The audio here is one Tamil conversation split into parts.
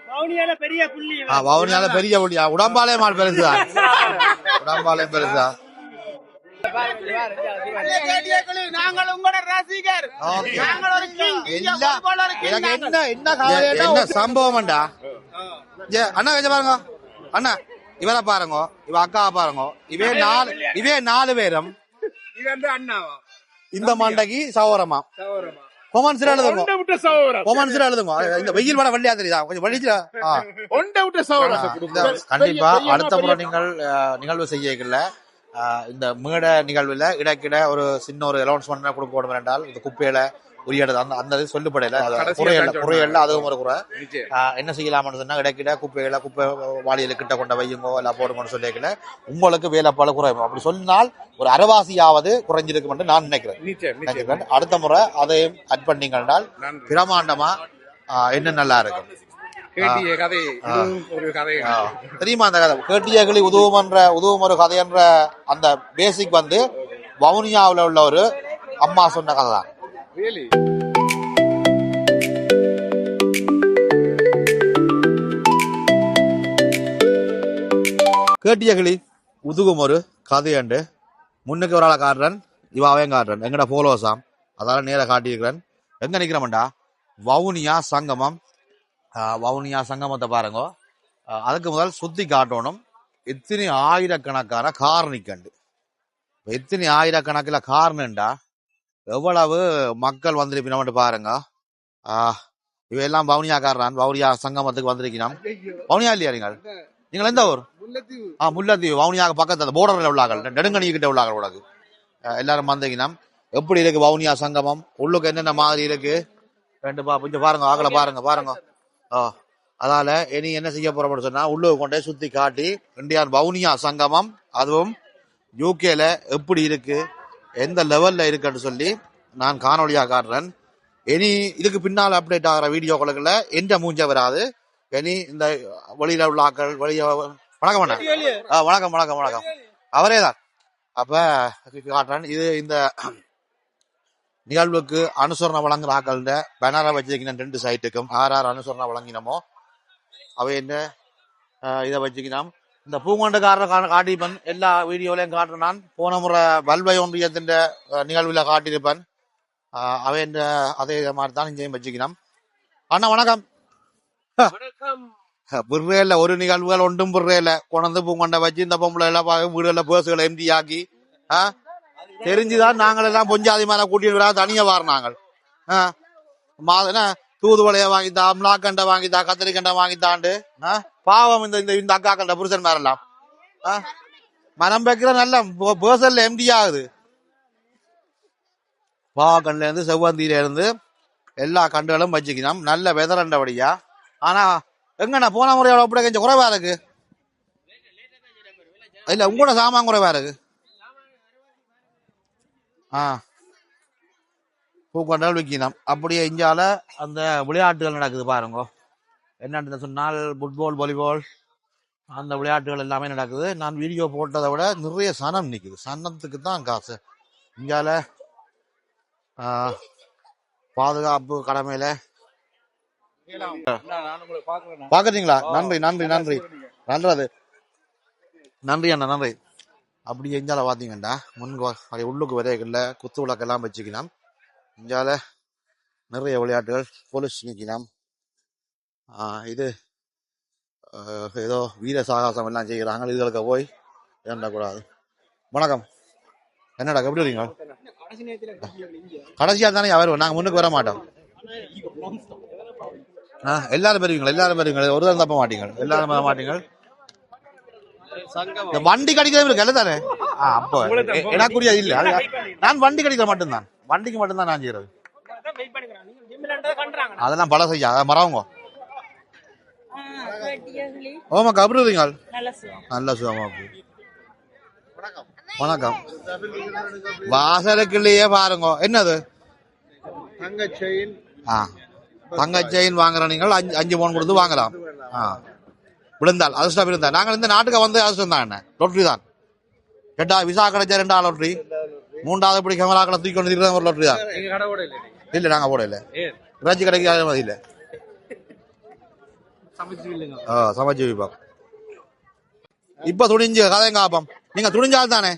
வவுனியால பெரிய புள்ளியா? உடம்பாலே மால் பெருசுதான். உடம்பாலே பெருசா? என்ன சம்பவம்டா அண்ணா? கொஞ்சம் பாருங்க அண்ணா, இவரை பாருங்க, இவ அக்காவை பாருங்க. இவே நாலு பேரும் இந்த மண்டைக்கு சௌரமா கொமன்ஸ் எழுதுங்க. இந்த வெயில் வர வள்ளியா தெரியுதா? கொஞ்சம் வலிச்சு கண்டிப்பா அடுத்த முறை நீங்கள் நிகழ்வு செய்யல. இந்த மேட நிகழ்வுல இடக்கிட ஒரு சின்ன ஒரு அனௌன்ஸ்மெண்ட் கொடுக்க வேண்டும் என்றால் இந்த குப்பையில உரியது அந்த இது சொல்லப்படையில குறையல்ல அதுவும் ஒரு குறை. என்ன செய்யலாம்னு சொன்னா இடக்கிட குப்பை வாளியில கிட்ட கொண்ட வையுங்கோ எல்லாம் போடுங்கன்னு சொல்லிக்கல. உங்களுக்கு வேலைப்பாடு குறையும். அப்படி சொன்னால் ஒரு அரைவாசியாவது குறைஞ்சிருக்கும் என்று நான் நினைக்கிறேன். அடுத்த முறை அதையும் அட் பண்ணீங்க என்றால் பிரமாண்டமா என்ன நல்லா இருக்கும். தெரியுமா அந்த கதை? கேட்டியகளி உதவும் ஒரு கதை என்ற அந்த பேசிக் வந்து வவுனியாவில் உள்ள ஒரு அம்மா சொன்ன கதை தான். கேட்டியகளி உதுகும் ஒரு கதையண்டு முன்னுக்கு ஒரு ஆளை காட்டுறேன், இவாவையும் காட்டுறேன். எங்கட போலோசாம் அதால நேர காட்டியிருக்கிறேன். எங்க நிக்கிறோம்டா வவுனியா சங்கமம். வவுனியா சங்கமத்தை பாருங்க. அதுக்கு முதல் சுத்தி காட்டணும். எத்தனை ஆயிரக்கணக்கான கார் நிக்கண்டு. எத்தனை ஆயிரக்கணக்கில் கார்னுண்டா எவ்வளவு மக்கள் வந்திருப்பினோம்னு பாருங்க. இவையெல்லாம் வவுனியா காரணம். வவுனியா சங்கமத்துக்கு வந்திருக்கணும். வவுனியா இல்லையா நீங்கள்? நீங்கள் எந்த ஊர்? முல்லைத்தீவு. வவுனியாக பக்கத்து அந்த போர்டர்ல உள்ளார்கள், நெடுங்கணி கிட்ட உள்ளார்கள். உலகு எல்லாரும் வந்திருக்கணும். எப்படி இருக்கு வவுனியா சங்கமம்? உள்ளுக்கு என்னென்ன மாதிரி இருக்கு கொஞ்சம் பாருங்க. ஆகல பாருங்க. அதால இனி என்ன செய்ய போறோம்னு சொன்னா உள்ளுக்கு கொண்டே சுத்தி காட்டி இந்தியான் வவுனியா சங்கமம் அதுவும் யூகேல எப்படி இருக்கு, எந்த லெவல்ல இருக்குன்னு சொல்லி நான் காணொலியா காட்டுறேன். இனி இதுக்கு பின்னால் அப்டேட் ஆகிற வீடியோக்களுக்குள்ள எந்த மூஞ்ச வராது. இனி இந்த வெளியில உள்ள ஆக்கள் வணக்கம் அவரே தான். அப்ப காட்டுறேன். இது இந்த நிகழ்வுக்கு அனுசரணை வழங்குற ஆக்கள் பேனரா வச்சிருக்கணும். 2 சைட்டுக்கும் யார் அனுசரணை வழங்கினமோ அவை என்ன இதை வச்சுக்கினோம். இந்த பூங்கொண்டுக்காரர் காட்டியிருப்பேன். எல்லா வீடியோலையும் காட்டுறேன். நான் போன முறை வல்வை ஒன்றியத்தின் நிகழ்வுல காட்டியிருப்பேன். அவை அதே மாதிரி தான் இங்கேயும் வச்சுக்கணும். அண்ணா வணக்கம். புர்றேல ஒரு நிகழ்வுகள் ஒன்றும் புர்றேல கொண்டு பூங்கொண்டை வச்சு இந்த பொம்பளை எல்லாம் வீடுல பேசுகளை எம்டி ஆக்கி தெரிஞ்சுதான் நாங்கள் எல்லாம் பொஞ்சாதி மேல கூட்டிட்டு வரா தனியா வாரினாங்கள். தூதுவளைய வாங்கித்தா, அம்லாக்கண்டை வாங்கித்தா, கத்திரிக்கண்டை வாங்கித்தாண்டு பாவம் இந்த அக்கா கண்ட புருஷன் மேலாம் மனம் வைக்கிற நல்ல பேசல்ல எம்டி ஆகுது. பாவக்கண்ல இருந்து செவ்வந்தியில இருந்து எல்லா கண்டுகளும் வச்சுக்கணும். நல்ல வெதரண்டபடியா. ஆனா எங்கண்ணா போன முறையோட அப்படி கொஞ்சம் குறைவா இருக்கு. இல்ல உங்களோட சாமான் குறைவா இருக்கு. பூக்கொண்டால் விற்கணும். அப்படியே இஞ்சால அந்த விளையாட்டுகள் நடக்குது பாருங்க. என்னன்னு சொன்னால் ஃபுட்பால், வாலிபால் அந்த விளையாட்டுகள் எல்லாமே நடக்குது. நான் வீடியோ போட்டதை விட நிறைய சனம் நிக்குது. சனத்துக்கு தான் காசு. இஞ்சால பாதுகாப்பு கடமையில பாக்குறீங்களா? நன்றி நல்லது. நன்றி அண்ணா நன்றி. அப்படி எஞ்சால பாத்தீங்கண்டா உள்ளுக்கு விதைகள்ல குத்து விளக்கெல்லாம் வச்சுக்கணும். இஞ்சால நிறைய விளையாட்டுகள் போலீஸ் நிற்கலாம். இது ஏதோ வீர சாகசம் எல்லாம் செய்கிறாங்க. இதுகளுக்கு போய் ஏண்டக்கூடாது. வணக்கம். என்னடா எப்படி வரீங்க? கடைசியா தானே வருவோம். நாங்க முன்னுக்கு வர மாட்டோம். எல்லாரும் பெறுவீங்க. ஒரு தரம் தப்ப மாட்டீங்க. எல்லாரும் வர மாட்டீங்க. வண்டி கடிக்கிறது இருக்கு தானே? அப்போ எனக்குரிய இல்ல. நான் வண்டி கடிக்கிற மட்டும்தான். வண்டிக்கு மட்டும்தான் நான் செய்யறது. அதெல்லாம் பல செய்ய மறவங்க. ஓமாக்கா அப்படி இருக்கீங்க? நல்ல சுகமாக்கு. வணக்கம். வாசலுக்குள்ளேயே பாருங்க. என்னது தங்க செயின் வாங்குற நீங்கள் 5 பவுன் கொடுத்து வாங்கலாம். விழுந்தால் அதிர்ஷ்டம் இருந்தால் நாங்கள் இந்த நாட்டுக்கு வந்து அதிர்ஷ்டம் தான். என்ன லொட்டரி தான். கேட்டா விசா கிடைச்சா 2 லொட்டரி, 3வது இப்படி கேமராக்களை தூக்கி கொண்டு ஒரு லொட்டரி தான். இல்ல நாங்க போட இல்ல. இறைச்சி கிடைக்காத மாதிரி இல்ல. சமைச்சு வைப்போம். இப்ப துணிஞ்சு கதைங்க காப்போம். நீங்க துணிஞ்சால் தானே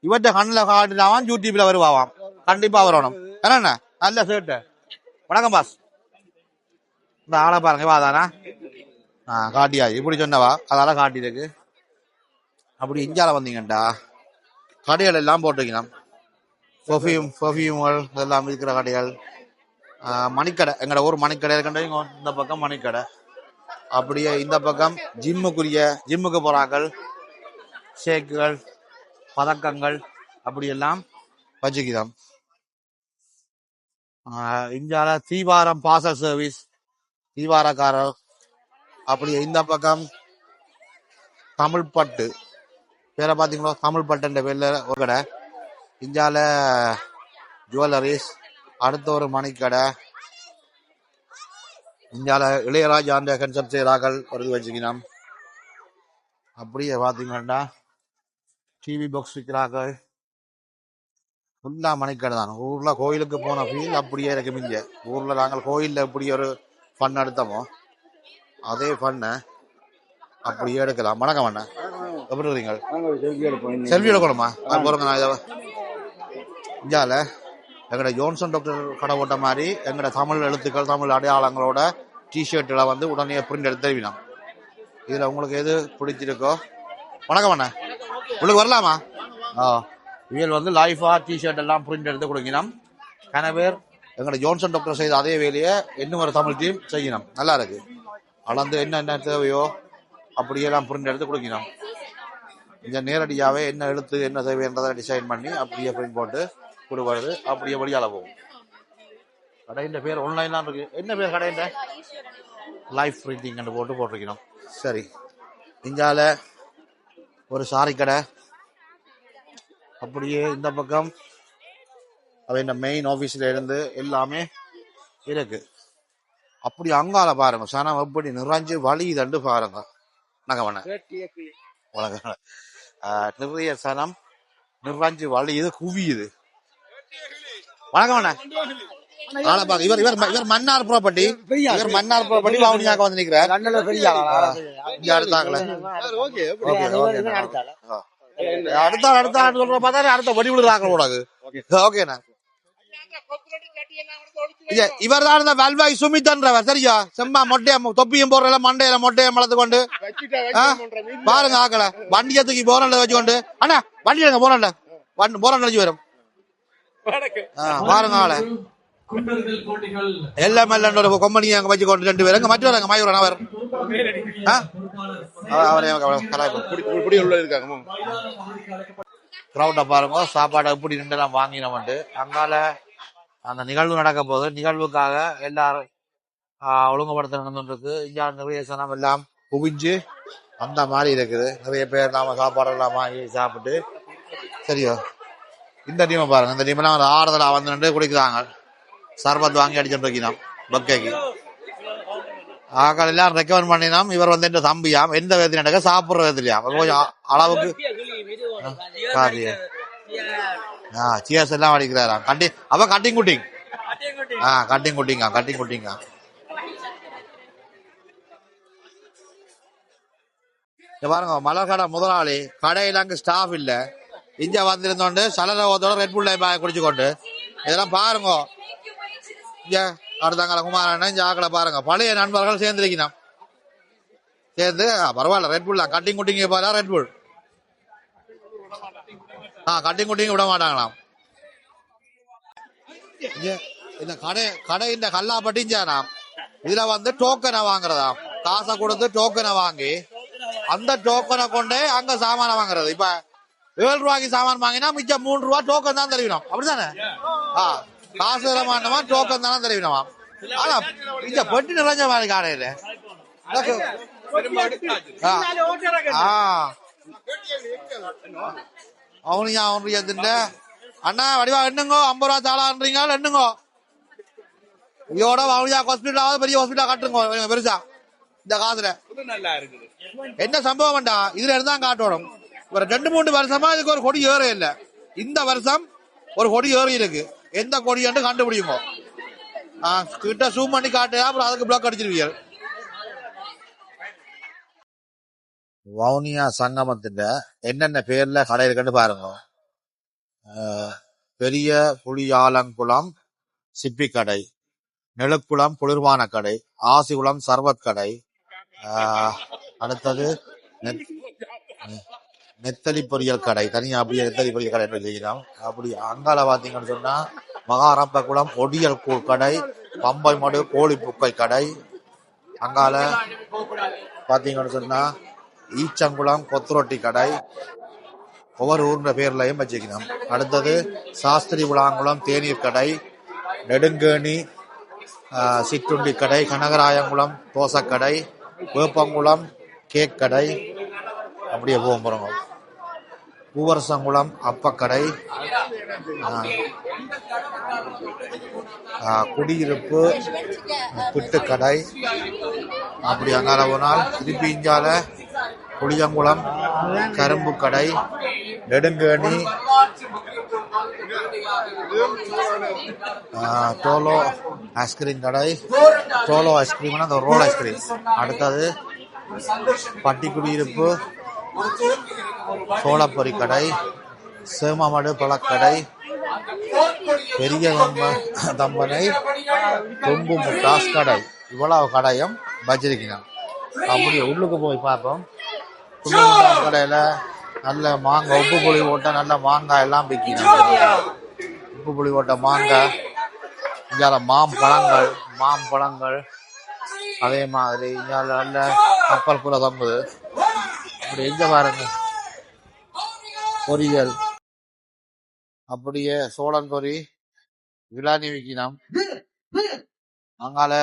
இவற்ற கண்ணில் காட்டுலாவான், யூடியூப்ல வருவாவாம். கண்டிப்பா வரணும். என்ன நல்ல சேட்டு. வணக்கம் பாஸ். இந்த ஆளை பாருங்க வாதானா காட்டியா இப்படி சொன்னவா அதால காட்டியிருக்கு. அப்படி இஞ்சால வந்தீங்கண்டா கடைகள் எல்லாம் போட்டுக்கலாம். பெர்ஃபியூம்கள் இதெல்லாம் இருக்கிற கடைகள். மணிக்கடை எங்கட ஊர் மணிக்கடை இருக்கின்ற இந்த பக்கம் மணிக்கடை. அப்படியே இந்த பக்கம் ஜிம்முக்கு போறாக்கள் ஷேக்குகள் பதக்கங்கள் அப்படியெல்லாம் வச்சுக்கிறோம். இந்தியால தீவாரம் பார்சல் சர்வீஸ் தீவாரக்காரர். அப்படியே இந்த பக்கம் தமிழ் பட்டு பேரை பார்த்தீங்களோ தமிழ் பட்டுன்ற பேர்ல ஒரு கடை. இந்தியால ஜுவல்லரிஸ். அடுத்த ஒரு மணிக்கடை. இந்தியால இளையராஜா அந்த கன்செப்ட் செய்கிறார்கள் ஒரு வச்சுக்கணும். அப்படியே பார்த்தீங்கன்னா டிவி பாக்ஸ் விற்கிறார்கள். ஃபுல்லா மணிக்கடை தான். ஊர்ல கோயிலுக்கு போன ஃபீல் அப்படியே இருக்கு. மிஞ்ச ஊர்ல நாங்கள் கோயில்ல எப்படி ஒரு ஃபன் எடுத்தோமோ அதே ஃபன்னை அப்படியே எடுக்கலாம். வணக்கம் அண்ணா, எப்படி இருக்கீங்க? செல்வி எடுக்கணுமா? போறோங்க. இந்தியால எங்கட ஜோன்சன் டாக்டர் கடை போட்ட மாதிரி எங்கட தமிழ் எழுத்துக்கள் தமிழ் அடையாளங்களோட டிஷர்ட்ல வந்து உடனே பிரிண்ட் எடுத்து தருவினோம். இதுல உங்களுக்கு எது பிடிச்சிருக்கோ. வணக்கம் அண்ணா, உங்களுக்கு வரலாமா? இவள் வந்து லைஃபா டிஷர்ட் எல்லாம் பிரிண்ட் எடுத்து கொடுக்கணும். கன பேர் எங்கட ஜோன்சன் டாக்டர் செய்த அதே வேலையை இன்னும் ஒரு தமிழ் டீம் செய்யணும். நல்லா இருக்கு. அளந்து என்ன தேவையோ அப்படியெல்லாம் பிரிண்ட் எடுத்து கொடுக்கணும். இந்த நேரடியாவே என்ன எழுத்து என்ன தேவைன்றதை டிசைன் பண்ணி அப்படியே பிரிண்ட் போட்டு கொடுக்கிறது. அப்படியே வழியால போகும். கடையின் பேர் ஆன்லைன்லாம் இருக்கு. என்ன பேர் கடையின்? லைஃப் பிரிண்டிங் போட்டிருக்கணும். சரி, இங்கால ஒரு சாரி கடை. அப்படியே இந்த பக்கம் அவன் மெயின் ஆபீஸ்ல இருந்து எல்லாமே இருக்கு. அப்படி அங்கால பாருங்க சனம் எப்படி நிறைஞ்சு வழி தண்டு பாருங்க. நகவன நிறைய சனம் நிறைஞ்சு வழி இது குவியுது. வணக்கம் அண்ணா. இவர் இவர் இவர் மன்னார் ப்ராப்பர்ட்டி. இவர் மன்னார் ப்ராப்பர்ட்டி வவுனியாக்க வந்து நிக்கிறார். அடுத்த சொல்ற பார்த்தா அடுத்த வடி விழுறாங்க கூடாது. ஓகேண்ணா. இவர் தான் இந்த வல்வாய் சுமித்ன்றவர். சரியா? செம்மா மொட்டைய தொப்பியும் போடுறல மண்டையில மொட்டையை வளர்த்து கொண்டு பாருங்க ஆக்கல வண்டியத்துக்கு போரண்ட வச்சுக்கொண்டு. அண்ணா வண்டி எடுங்க போரண்ட வச்சு வரும் பாருங்க ஆள எல்லாம் கொம்பனி அங்க வச்சு கொண்டு 2 பேர். மற்றவங்க மயூரன் அவர் இருக்காங்க. கிரௌண்ட பாருங்க. சாப்பாடு எப்படி நின்று வாங்கினோம்ட்டு அங்கால அந்த நிகழ்வு நடக்க போது நிகழ்வுக்காக எல்லாரும் ஒழுங்குபடுத்த இருக்கு. இங்க நிறைய சனம் எல்லாம் குவிஞ்சு அந்த மாதிரி இருக்குது. நிறைய பேர் நாம சாப்பாடு எல்லாம் வாங்கி சாப்பிட்டு. சரியோ? இந்த டீமை பாருங்க. இந்த டீம் எல்லாம் ஒரு ஆறுதலா வந்து குடிக்கிறாங்க. சர்பத் வாங்கி அடிச்சுட்டு வைக்கணும் பக்கைக்கு. ஆக்கள் எல்லாம் ரெக்கமெண்ட் பண்ணினோம். இவர் வந்து எந்த தம்பியாம் எந்த விதத்துல நடக்க சாப்பிடுற விதத்துலயாம் கொஞ்சம் அளவுக்கு சியர்ஸ் எல்லாம் அடிக்கிறாராம். அவ கட்டிங் குட்டிங் கட்டிங் குட்டிங்க. பாருங்க மலர் கடை முதலாளி கடையில அங்க ஸ்டாஃப் இல்ல. இங்க வந்திருந்தோண்டு சலரவத்தோட ரெட் புல் குடிச்சுக்கொண்டு இதெல்லாம் பாருங்க. இங்க அடுத்தாங்கள குமாரன் ஆக்களை பாருங்க. பழைய நண்பர்கள் சேர்ந்துருக்கணும். சேர்ந்து பரவாயில்ல ரெட் புல் கட்டிங் குட்டிங்க பாரு. ரெட் புல் கட்டிங் குட்டிங்க விட மாட்டாங்களாம். இந்த கடை இந்த கல்லா பட்டிஞ்சானாம். இதுல வந்து டோக்கனை வாங்குறதாம். காசை கொடுத்து டோக்கனை வாங்கி அந்த டோக்கனை கொண்டே அங்க சாமான வாங்குறது. இப்ப 7 ரூபாய்க்கு சாமான் வாங்கினா மிச்சம் 3 ரூபா டோக்கன் தான் தெரிவினோம். அப்படித்தானே? காசு மாட்டோமா டோக்கன் தானே தெரிவினோமா. ஆனா இங்க பெட்டி நிறைஞ்ச மாதிரி காடையில அவனுங்க அண்ணா வடிவா எண்ணுங்கோ 50 ரூபா சாலான்றீங்க எண்ணுங்கோ. இதோட வவுனியா ஹாஸ்பிட்டலாவது பெரிய ஹாஸ்பிட்டலா கட்டுங்க பெருசா. இந்த காசுல என்ன சம்பவம்டா இதுல இருந்தா காட்டணும். ஒரு 2-3 வருஷமா இதுக்கு ஒரு கொடி ஏற இல்ல. இந்த வருஷம் ஒரு கொடி ஏறி இருக்கு. எந்த கொடி என்று கண்டுபிடிங்க. கிட்ட சூம் பண்ணி காட்டு. அப்புறம் அதுக்கு பிளாக் அடிச்சிருவீங்க. வவுனியா சங்கமத்தின் என்னென்ன பேர்ல கடை இருக்குன்னு பாருங்க. பெரிய புளியாலங்குளம் சிப்பி கடை, நெழுக்குளம் குளிர்பான கடை, ஆசிகுளம் சர்வத் கடை, அடுத்தது நெத்தலி பொரியல் கடை, தனியா அப்படியே நெத்தலி பொரியல் கடை செய்யலாம். அப்படி அங்கால பாத்தீங்கன்னு சொன்னா மகாரப்பகுளம் ஒடியல் கூழ் கடை, பம்பை மடு கோழி புக்கை கடை, அங்கால பாத்தீங்கன்னு சொன்னா ஈச்சங்குளம் கொத்துரொட்டி கடை, ஒவ்வொரு ஊர்ன்ற பேர்லையும் வச்சுக்கணும். அடுத்தது சாஸ்திரி விளாங்குளம் தேநீர் கடை, நெடுங்கேணி சிற்றுண்டி கடை, கனகராயங்குளம் தோசைக்கடை, வேப்பங்குளம் கேக் கடை, அப்படியே போகிறோம். பூவரசங்குளம் அப்பக்கடை, குடியிருப்பு பிட்டுக்கடை, அப்படி அங்கால போனால் திருப்பி இஞ்சால புளியங்குளம் கரும்பு கடை, நெடுங்கேணி டோலோ ஐஸ்கிரீம் கடை, டோலோ ஐஸ்கிரீம்னா அந்த ரோல் ஐஸ்கிரீம். அடுத்தது பட்டி குடியிருப்பு சோளப்பொரி கடை, சேமமடு பழக்கடை, பெரிய தம்பனை கொம்பு முட்டாஸ் கடை. இவ்வளவு கடையும் வச்சிருக்கணும். அப்படியே உள்ளுக்கு போய் பார்ப்போம். கடையில நல்ல மாங்காய், உப்பு புளி ஓட்ட நல்ல மாங்காய் எல்லாம் விற்கணும். உப்பு புளி ஓட்ட மாங்காய், இங்கால மாம்பழங்கள் அதே மாதிரி இங்கால நல்ல கப்பல் புல தம்புது. அப்படி எங்க பாருங்க பொரியல், அப்படியே சோளன் பொரி விழானி விற்கணும். அங்கால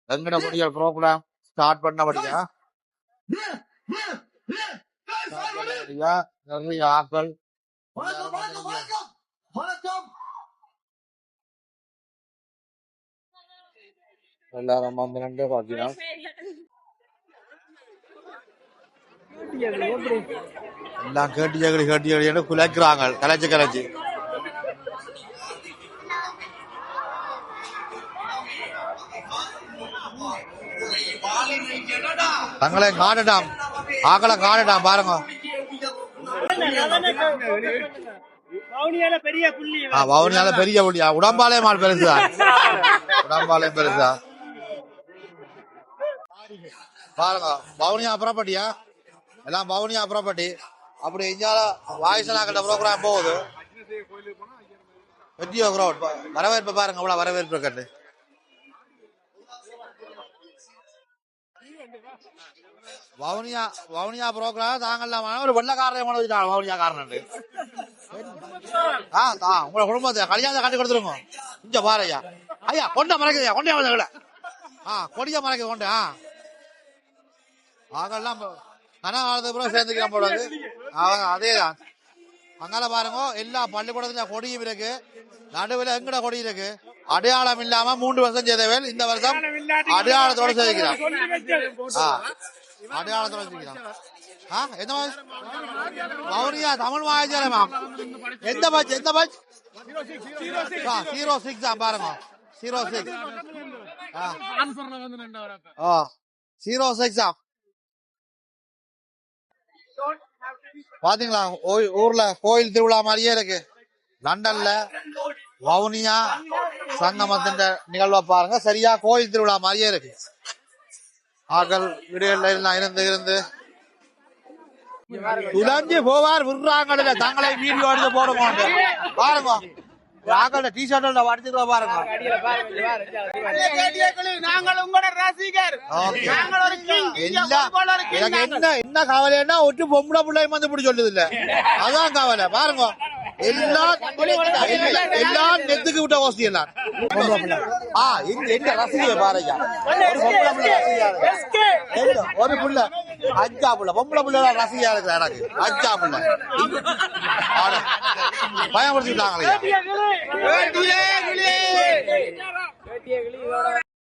எங்கட பொரியல் ப்ரோக்ராம் ஸ்டார்ட் பண்ணபடியா நிறைய ஆக்கள் எல்லாரும் வந்து பாத்தீங்கன்னா எல்லாம் கேட்டு குலைக்கிறாங்க. கலைச்சு தங்களை காணட்டாம், ஆக்களை காணட்டாம் பாருங்க. வவுனியால பெரிய புள்ளியா, உடம்பாலே மால் பெருசா, உடம்பாலே பெருசா பாருங்க. வவுனியா ப்ராப்பர்ட்டியா, எல்லாம் வவுனியா ப்ராப்பர்ட்டி. அப்படி இந்தியால வாய்ஸ்ல ப்ரோக்ராம் போகுது. வெற்றியோ கிரௌட் வரவேற்பு பாருங்க, அவ்வளவு வரவேற்பு கட்டு. வவுனியா ப்ரோக்ராம் தாங்கலாம் ஒரு வெள்ளக்காரரை வச்சுட்டாங்க. வவுனியா காரன் உங்களை குடும்பத்தை கல்யாணத்தை கட்டி கொடுத்துருங்க. இங்க பாருயா, ஐயா கொண்ட மறைக்குதுயா, கொண்டையா வந்து கொடிய மறைக்குது கொண்டு. அவங்கெல்லாம் கனகாலத்துக்கு சேர்ந்துக்கலாம் போடாது. அதேதான் அங்கால பாருங்க, எல்லா பள்ளிக்கூடத்துல கொடியும் இருக்கு. நடுவில் எங்கட கொடி இருக்கு. அடையாளம் இல்லாம 3 வருஷம் செய்தவன் இந்த வருஷம் அடையாளத்தோட சேர்க்கிறான். அடையாளத்தோட சேர்க்கிறான். எந்த வவுனியா தமிழ் வாய்ச்சாலமா எந்த பட்ச் 06 பாருங்க. 06 06 பாத்தீங்களா? ஊர்ல கோயில் திருவிழா மாதிரியே இருக்கு. லண்டன்ல வவுனியா சங்கமத்தின் நிகழ்வை பாருங்க, சரியா கோயில் திருவிழா மாதிரியே இருக்கு. ஆக்கள் வீடுகள்ல இருந்து துளஞ்சு போவார் விடுறாங்க. தங்களை வீடியோ எடுத்து போடுங்க பாருங்க. ஆக்கள டிஷர்ட் அடிச்சுட்டு பாருங்க. என்ன கவலைன்னா ஒட்டு பொம்பளை பிள்ளையும் வந்து இப்படி சொல்லுது இல்ல, அதான் கவலை பாருங்க. எல்லாம் நெத்துக்கு விட்ட ஓசி எல்லாம் என்ன ரசிகை பாருங்க. ஒரு புள்ள 5 புள்ள பொம்பளை புள்ள ரசிகையா இருக்கிற எனக்கு 5 புள்ள பயன்படுத்திட்டாங்களே.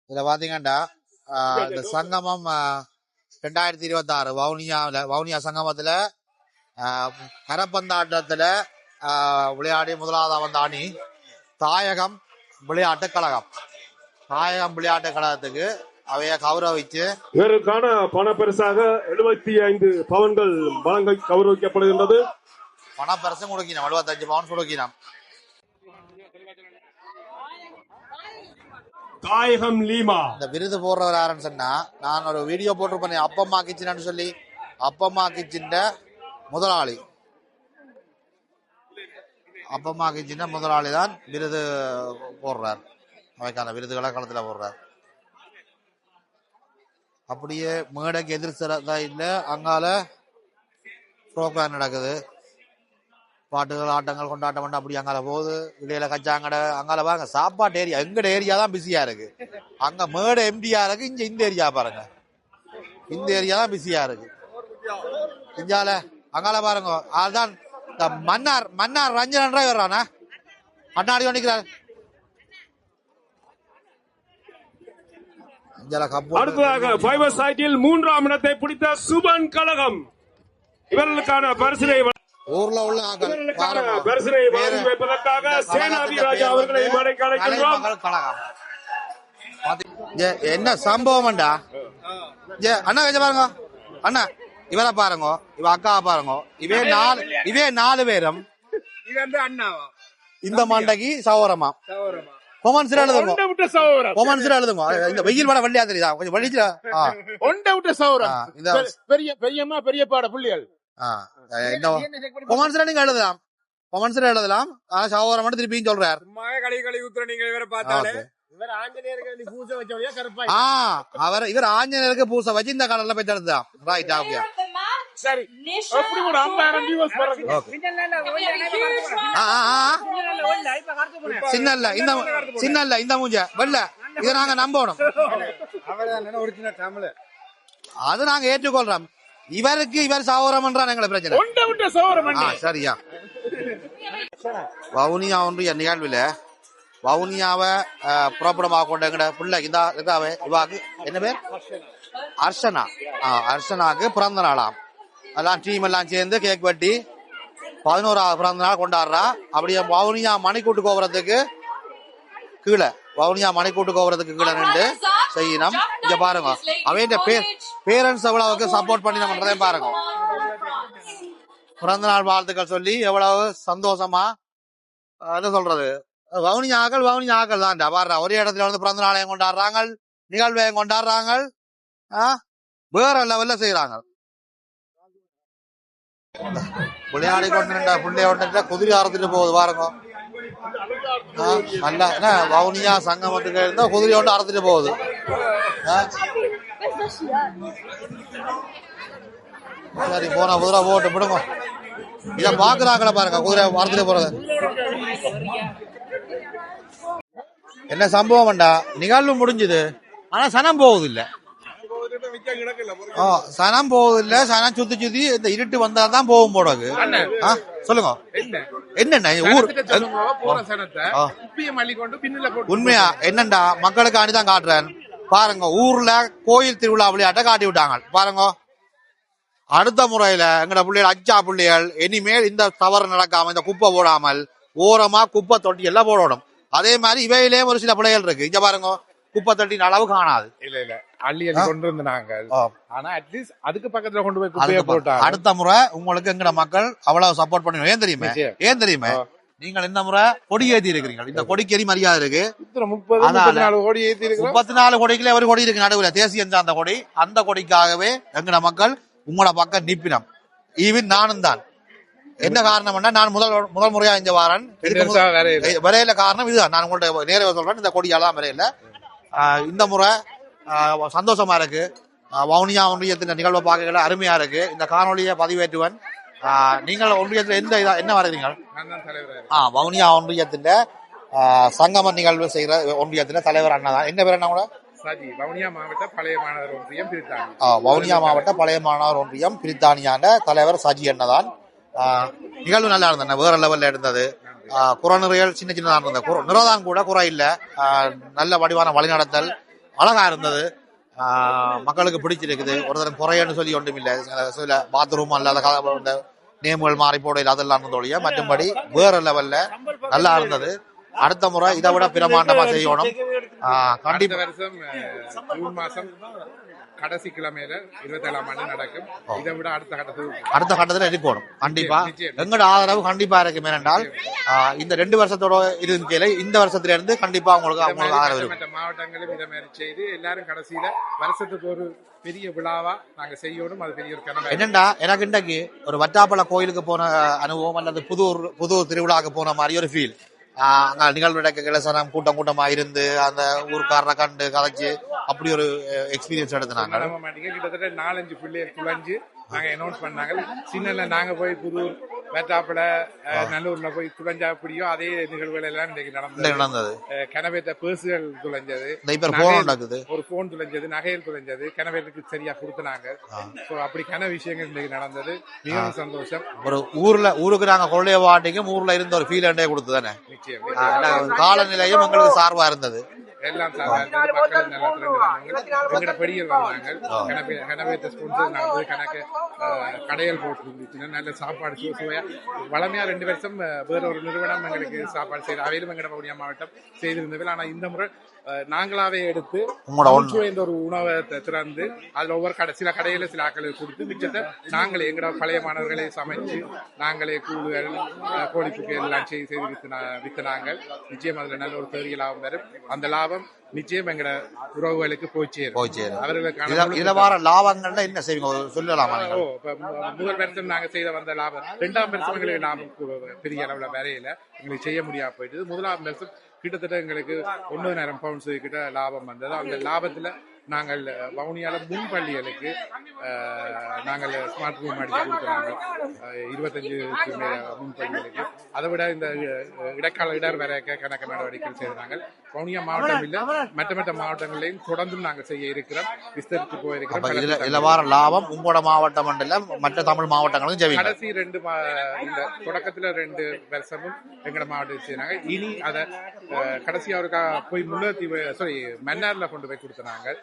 இதுல பாத்தீங்கன்னா இந்த சங்கமம் 2026 வவுனியா சங்கமத்துல கரப்பந்தாட்டத்துல விளையாடி முதலாவது வந்த அணி தாயகம் விளையாட்டு கழகம். தாயகம் விளையாட்டு கழகத்துக்கு அவைய கௌரவிச்சு இவருக்கான பண பரிசாக 75 பவுன்கள் வழங்க கௌரவிக்கப்படுகின்றது. பணப்பரிசு கொடுக்கணும், 75 பவுன் கொடுக்கணும். தாயகம் லீமா இந்த விருது போடுறவர் யாருன்னு சொன்னா, நான் ஒரு வீடியோ போட்டிருப்பேன் அப்பம்மா கிச்சன் சொல்லி. அப்பம்மா கிச்சன் முதலாளி, அப்பம்மா கிச்சன் முதலாளி தான் விருது போடுறார். அவைக்கான விருதுகளை களத்துல போடுறார். அப்படியே மேடைக்கு எதிர்த்தா இல்ல, அங்கால ப்ரோக்ராம் நடக்குது, பாட்டுகள் ஆட்டங்கள் கொண்டாட்டம் அப்படி அங்கால போகுது. இடையில கச்சாங்கடை அங்கால பாருங்க, சாப்பாட்டு ஏரியா எங்கட ஏரியா தான் பிஸியா இருக்கு. அங்க மேடை எம்டியா இருக்கு, இங்க இந்த ஏரியா பாருங்க, இந்த ஏரியா தான் பிஸியா இருக்கு. இஞ்சால அங்கால பாருங்க, அதுதான் இந்த மன்னார் ரஞ்சன் வர்றானா அண்ணாடி நிக்கிறார். அடுத்ததாக ஃபைபர் சைட்டில் 3ஆம் இடத்தை பிடித்த சுபன் கழகம். இவர்களுக்கான பரிசினை ஊர்ல உள்ள பரிசினை வழங்கி வைப்பதற்காக சேனாதி ராஜா அவர்களை மடக்கி அழைக்கின்றோம். என்ன சம்பவம்டா அண்ணா வச்ச பாருங்க, அண்ணா இவரை பாருங்க, இவ அக்காவை பாருங்க, இவே 4 பேரும் இந்த மண்டைக்கு சௌரமா கொமன்சில எழுதுங்க, கொமன்சில எழுதுங்க. இந்த வெயில் படம் வெள்ளையா தெரியுதா, கொஞ்சம் வெளிச்சல ஒண்ட விட்ட சௌரம் இந்த பெரிய பெரியம்மா பெரிய பாட புள்ளிகள் கொமன்சில நீங்க எழுதலாம், கொமன்சில எழுதலாம். சௌரம் மட்டும் திருப்பியும் சொல்றாரு. இவர் ஆஞ்சநேயருக்கு பூசை வச்சு இந்த கடல்ல போய் தடுத்தான். Right, okay. சரி, எப்படி ஒரு 50,000 வியூவர்ஸ் வராங்க. சின்ன இந்த மூஞ்ச வெள்ள இத நாங்க நம்பணும், அது நாங்க ஏற்றுக்கொள்றோம். இவர் சௌரம்ன்றான் எங்களை பிரச்சனை. சரியா, வவுனியா ஒன்றிய நிகழ்வுல வவுனியாவை புறப்படமாக கொண்ட எங்கட பிள்ளை இவாக்கு என்ன பேர், அர்ச்சனா. அர்ச்சனாக்கு பிறந்த நாளாம். எல்லாம் டீம் எல்லாம் சேர்ந்து கேக் வெட்டி 11ஆவது பிறந்த நாள் கொண்டாடுறா. அப்படியே வவுனியா மணிக்கூட்டு கோபுரத்துக்கு கீழே, வவுனியா மணிக்கூட்டு கோபுரத்துக்கு கீழே நின்று செய்யணும். இங்க பாருங்க, அவன் பேரண்ட்ஸ் எவ்வளவுக்கு சப்போர்ட் பண்ணி நம்மன்றதே பாருங்க. பிறந்த நாள் வாழ்த்துக்கள் சொல்லி எவ்வளவு சந்தோஷமா என்ன சொல்றது, வவுனியா ஆக்கள் தான் பாடுறா. ஒரே இடத்துல வந்து பிறந்த நாளையும் கொண்டாடுறாங்க, நிகழ்வையும் கொண்டாடுறாங்க, வேற லெவல்ல செய்யறாங்க. விளையாடி கொண்டு பிள்ளைய குதிரை அறுத்துட்டு போகுது பாருங்க. நல்லா என்ன வவுனியா சங்கமத்துக்கு இருந்தா குதிரை ஒன்று அறுத்துட்டு போகுது. சரி, போன குதிரை போட்டு விடுங்க. இத பாக்குறாங்கள பாருங்க, குதிரை அறுத்துட்டு போறது. என்ன சம்பவம்டா, நிகழ்வு முடிஞ்சது, ஆனா சனம் போகுது இல்ல. சனம் போகுது இல்ல, சனம் சுத்தி இந்த இருட்டு வந்தாதான் போகும் போடாது. சொல்லுங்க என்னண்ணா ஊர் உண்மையா என்னண்டா, மக்களுக்கு அணிதான் காட்டுறேன் பாருங்க. ஊர்ல கோயில் திருவிழா விளையாட்ட காட்டி விட்டாங்க பாருங்க. அடுத்த முறையில எங்கட பிள்ளைகள் அச்சா பிள்ளைகள் இனிமேல் இந்த தவறு நடக்காம, இந்த குப்பை போடாமல் ஓரமா குப்பை தொட்டி எல்லாம் போடணும். அதே மாதிரி இவையிலே ஒரு சில பிள்ளைகள் இருக்கு, இங்க பாருங்க, குப்பை தொட்டின் அளவு காணாது. இல்ல அள்ளி கொண்டு இருந்தாங்க. ஆனா அட்லீஸ்ட் அதுக்கு பக்கத்துல கொண்டு போய் குப்பையை போட்டாங்க. அடுத்த முறை உங்களுக்கு எங்கட மக்கள் அவ்வளவு சப்போர்ட் பண்ணுவோம். ஏன் தெரியுமா, நீங்கள் இந்த முறை கொடி ஏத்தி இருக்கிறீங்க. இந்த கொடிக்கு எரி மரியாதை இருக்கு. 34 கொடி ஏத்தி இருக்கு. 34 கொடிக்குள்ள ஒரு கொடி இருக்கு நடுவுல, தேசியம் சார்ந்த கொடி. அந்த கொடிக்காகவே எங்கட மக்கள் உங்களோட பக்கம் நிப்பினம். ஈவன் நானும் தான். என்ன காரணம்னா, நான் முதல் முறையா இந்த வாரன் வரையில காரணம் இதுதான். நான் உங்கள்ட்ட நேரவே சொல்றேன், இந்த கொடியால தான் வரையில. இந்த முறை சந்தோஷமா இருக்கு. வவுனியா ஒன்றியத்தின் நிகழ்வை பார்க்கல அருமையா இருக்கு. இந்த காணொலியை பதிவேற்றுவன். நீங்கள் ஒன்றியத்துல என்ன வருகிறீங்க? வவுனியா ஒன்றியத்தின் சங்கம நிகழ்வு செய்யற ஒன்றியத்தின தலைவர் அண்ணா தான். என்ன பேர் என்ன கூட? வவுனியா மாவட்ட பழைய மாணவர் ஒன்றியம் பிரித்தானி. வவுனியா மாவட்ட பழைய மாணவர் ஒன்றியம் பிரித்தானியான தலைவர் சஜி அண்ணதான். நிகழ்வு நல்லா இருந்தது, வேற லெவல்ல இருந்தது. குறநிறைகள் சின்ன சின்னதா இருந்தது, நிறதான் கூட குறை இல்ல. நல்ல வடிவான வழிநடத்தல் அழகா இருந்தது. மக்களுக்கு பிடிச்சிருக்குது. ஒருத்தர் குறையன்னு சொல்லி ஒன்றும் இல்லை. சில பாத்ரூம் அல்லாத நேம்கள் மாறி போடையில் அதெல்லாம் இருந்தோடைய மற்றபடி வேற லெவல்ல நல்லா இருந்தது. அடுத்த முறை இதை விட பிரமாண்டமா செய்யணும். அடுத்த கண்டிப்பா வருஷம் ஜூன் மாசம் கடைசி கிழமையில 27ஆம் ஆண்டு நடக்கும். இதை விட அடுத்த கட்டத்துல இருக்கணும். கண்டிப்பா நிச்சயம். எங்களோட ஆதரவு கண்டிப்பா இருக்கும். ஏனென்றால் இந்த 2 வருஷத்தோட இருக்கையில இந்த வருஷத்துல இருந்து கண்டிப்பா உங்களுக்கு ஆதரவு இருக்கும். மற்ற மாவட்டங்களும் இதை மாதிரி செய்து எல்லாரும் கடைசியில வருஷத்துக்கு ஒரு பெரிய விழாவா நாங்க செய்யணும். அது பெரிய ஒரு கனவு. என்னண்டா எனக்கு இன்றைக்கு ஒரு வட்டாப்பள கோயிலுக்கு போன அனுபவம் அல்லது புது திருவிழாக்கு போன மாதிரி ஒரு ஃபீல். அங்க நிகழ்வு நடக்க சனம் கூட்டமா இருந்து அந்த ஊர்க்காரரை கண்டு கதைச்சு அப்படி ஒரு எக்ஸ்பீரியன்ஸ் எடுத்துனாங்க. கிட்டத்தட்ட 4-5 பிள்ளைகள் துளைஞ்சு நாங்க அனௌன்ஸ் பண்ணாங்க. சின்னல நாங்க போய் புதூர் வேட்டாப்பட நல்லூர்ல போய் துளைஞ்சா அப்படியோ அதே நிகழ்வுகள் எல்லாம் இன்றைக்கு நடந்தது. கனவேத்த பேசுகள் துளைஞ்சது, ஒரு போன் துளைஞ்சது, நகைகள் துளைஞ்சது, கனவேத்துக்கு சரியா கொடுத்தனாங்க. அப்படி கன விஷயங்கள் இன்றைக்கு நடந்தது. மிகவும் சந்தோஷம். ஒரு ஊருக்கு நாங்க கொள்ளைய வாட்டிக்கும் ஊர்ல இருந்த ஒரு ஃபீல் அண்டே கொடுத்ததானே. காலநிலையும் எங்களுக்கு சார்பா இருந்தது. எல்லாம் மக்கள் நல்லா எங்கட பெரியல் வந்தாங்க. கனவேத்த ஸ்பான்சர் நடந்தது. கணக்கு கடையல் போட்டு இருந்துச்சுன்னா நல்ல சாப்பாடு சுவையா வளமையா 2 வருஷம் வேற ஒரு நிறுவனம் எங்களுக்கு சாப்பாடு செய்து அவையிலும் எங்கட பகுதியா மாவட்டம் செய்திருந்தது. ஆனா இந்த முறை நாங்களாவே எடுத்து இந்த ஒரு உணவை திறந்து அதுல ஒவ்வொரு சில கடையில சில ஆக்களை கொடுத்து மிச்சத்தை நாங்களே எங்கட பழைய மாணவர்களே சமைச்சு நாங்களே கூடுகள் கோழிப்புக்கு எல்லாம் செய்து வித்தனாங்க. நிச்சயம் அதுல நல்ல ஒரு பெரிய லாபம் வரும். அந்த லாபம் நிச்சயம் எங்கட உறவுகளுக்கு போய் சேரும். அவர்களுக்கான லாபங்கள்ல என்ன செய்வீங்க சொல்லலாமா? முதல் வருஷம் நாங்க செய்த வந்த லாபம் 2ஆம் வருஷம் எங்களுக்கு லாபம் பெரிய அளவுல வரையில எங்களுக்கு செய்ய முடியாம போயிட்டு 1ஆம் வருஷம் கிட்டத்தட்ட எங்களுக்கு 9,000 பவுண்ட்ஸ் கிட்ட லாபம் வந்தது. அந்த லாபத்துல நாங்கள் வவுனியால முன்பள்ளிகளுக்கு நாங்கள் ஸ்மார்ட் ரூம் அடிச்சு கொடுக்குறாங்க 25 முன்பள்ளிகளுக்கு. அதை விட இந்த இடைக்கால இடர் வர கணக்கு நடவடிக்கைகள் செய்கிறாங்க. வவுனியா மாவட்டம் இல்ல மற்ற மாவட்டங்களையும் தொடர்ந்து நாங்கள் செய்ய இருக்கிறோம், விஸ்தரித்து போயிருக்கிறோம். லாபம் உங்களோட மாவட்டம் மற்ற தமிழ் மாவட்டங்களும் கடைசி 2 இந்த தொடக்கத்துல 2 வருஷமும் எங்கட மாவட்டத்தில் செய்யறாங்க. இனி அதை கடைசியா ஒரு போய் முல்லைத்தீவு மன்னார்ல கொண்டு போய் கொடுத்தாங்க.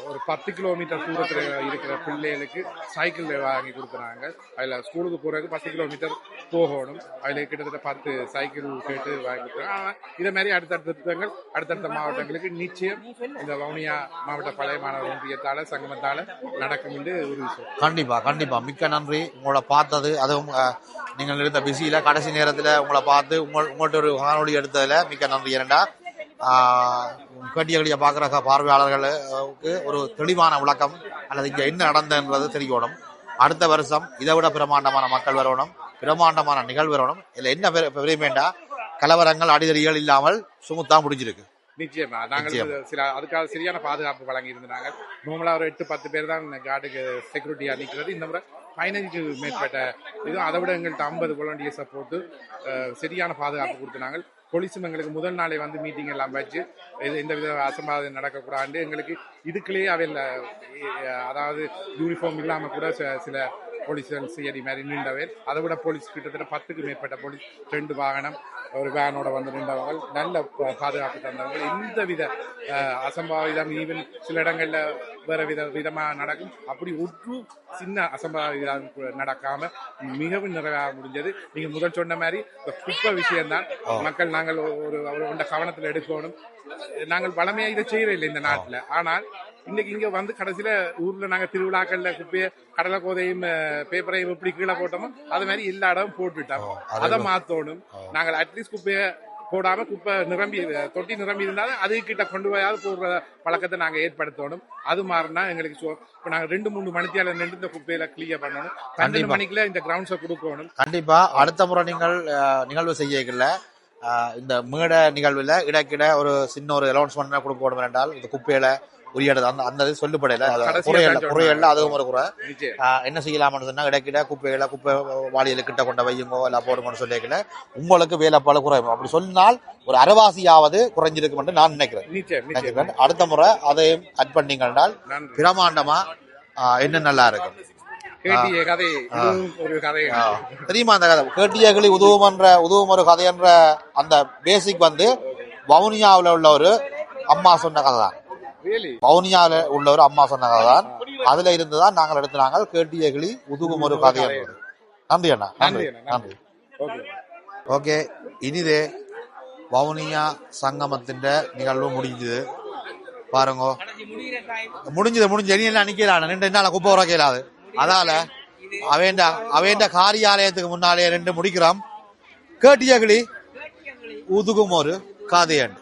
ஒரு 10 கிலோமீட்டர் தூரத்துல இருக்கிற பிள்ளைகளுக்கு சைக்கிள் வாங்கி கொடுக்குறாங்க. அதுல ஸ்கூலுக்கு போறதுக்கு 10 கிலோமீட்டர் போகணும். அதுல கிட்டத்தட்ட 10 சைக்கிள் கேட்டு வாங்கி கொடுக்குறாங்க. இதே மாதிரி அடுத்தடுத்த மாவட்டங்களுக்கு நிச்சயம் இந்த வவுனியா மாவட்ட பழைய மாணவர் ஒன்றியத்தால சங்கமத்தால நடக்கும் என்று உறுதி. கண்டிப்பா மிக்க நன்றி. உங்களை பார்த்தது, அதுவும் நீங்கள் இருந்த பிஸியில கடைசி நேரத்துல உங்களை பார்த்து உங்கள்கிட்ட ஒரு காணொலி எடுத்ததுல மிக்க நன்றி. ஏனண்டா கேட்டிய பார்க்குற பார்வையாளர்களுக்கு ஒரு தெளிவான விளக்கம் அல்லது இங்கே என்ன நடந்ததுன்றது தெரியணும். அடுத்த வருஷம் இதை விட பிரமாண்டமான மக்கள் வரணும், பிரமாண்டமான நிகழ்வு வரணும். இல்லை என்ன விரும்பேண்டா கலவரங்கள் அடிதடிகள் இல்லாமல் சுமுத்தா முடிஞ்சிருக்கு. நிச்சயமா நாங்கள் அதுக்காக சரியான பாதுகாப்பு வழங்கி இருந்தாங்க. நார்மலா ஒரு 8-10 பேர் தான் கார்டுக்கு செக்யூரிட்டியா நிற்கிறது. இந்த முறை 15க்கு மேற்பட்ட இதுவும் அதை விட எங்கள்கிட்ட 50 வாலண்டியர்ஸை போட்டு சரியான பாதுகாப்பு கொடுத்தாங்க. போலீஸும் எங்களுக்கு முதல் நாளே வந்து மீட்டிங் எல்லாம் வச்சு எந்த வித அசம்பாவிதம் நடக்கக்கூடாது. எங்களுக்கு இதுக்குள்ளேயே அவையில் அதாவது யூனிஃபார்ம் இல்லாம கூட சில போலீஸ்கள் சிஐடி மாதிரி நின்றவர். அதை விட போலீஸ் கிட்டத்தட்ட 10க்கு மேற்பட்ட போலீஸ் 2 வாகனம் ஒரு வேனோட வந்து நின்றவர்கள் நல்ல பாதுகாப்பு தந்தவர்கள். எந்த வித அசம்பாவிதம் ஈவன் சில இடங்கள்ல வேற விதமா நடக்கும். அப்படி ஒரு சின்ன அசம்பாவிதம் நடக்காம மிகவும் நிறைவாக முடிஞ்சது. நீங்க முதல் சொன்ன மாதிரி குப்பை விஷயம்தான் மக்கள் நாங்கள் ஒரு கவனத்துல எடுக்கணும். நாங்கள் வளமையா இதை செய்யறதில்லை இந்த நாட்டுல. ஆனால் இன்னைக்கு இங்க வந்து கடைசியில ஊர்ல நாங்க திருவிழாக்கள்ல குப்பையை கடலை கோதையும் பேப்பரையும் எப்படி கீழே போட்டோமோ அது மாதிரி எல்லா இடமும் போட்டுட்டோம். அதை மாத்தணும். நாங்கள் அட்லீஸ்ட் குப்பையை போடாம குப்பை தொட்டி நிரம்பி இருந்தாலும் அது கிட்ட கொண்டு போயாவது போடுற பழக்கத்தை நாங்க ஏற்படுத்தணும். அது மாறினா எங்களுக்கு இப்ப நாங்க 2-3 மணித்தியால நின்று இந்த குப்பையில கிளியர் பண்ணணும். 12 மணிக்குள்ள இந்த கிரவுண்ட்ஸை கொடுக்கணும். கண்டிப்பா அடுத்த முறை நீங்கள் நிகழ்வு செய்யல இந்த மேடை நிகழ்வுல இடைக்கிட ஒரு சின்ன ஒரு அனௌன்ஸ்மெண்ட் கொடுக்கணும் என்றால் இந்த குப்பையில உரியது அந்த சொல்லப்படையில குறையல்ல அதுவும் ஒரு குறை. என்ன செய்யலாம்னு சொன்னா இடைக்கிட குப்பை வாளியில கிட்ட கொண்ட வையுங்கோ இல்ல போடுங்கன்னு சொல்லிக்கல உங்களுக்கு வேலைப்பாடு குறையும். அப்படி சொன்னால் ஒரு அரைவாசியாவது குறைஞ்சிருக்கும் என்று நான் நினைக்கிறேன். அடுத்த முறை அதையும் கட் பண்ணீங்கன்னா பிரமாண்டமா என்ன நல்லா இருக்கும். தெரியுமா அந்த கதை கேட்டியகளி உதவும் ஒரு கதை என்ற அந்த பேசிக் வந்து வவுனியாவில் உள்ள ஒரு அம்மா சொன்ன கதை தான். வவுனியாவில் உள்ள ஒரு அம்மா சொன்ன கதை தான். அதுல இருந்துதான் நாங்கள் எடுத்துனாங்க கேட்டியகளி உதவும் ஒரு கதை என்பது. நன்றி அண்ணா, நன்றி. ஓகே, இனிதே வவுனியா சங்கமத்தின் நிகழ்வு முடிஞ்சது பாருங்க. முடிஞ்சது இனி எல்லாம் நிக்கிறான் என்னால குப்பை உறக்க இயலாது. அதால அவேண்ட காரியாலயத்துக்கு முன்னாலே 2 முடிக்கிறோம். கேட்டியகளி உதுகும் ஒரு காதையன்.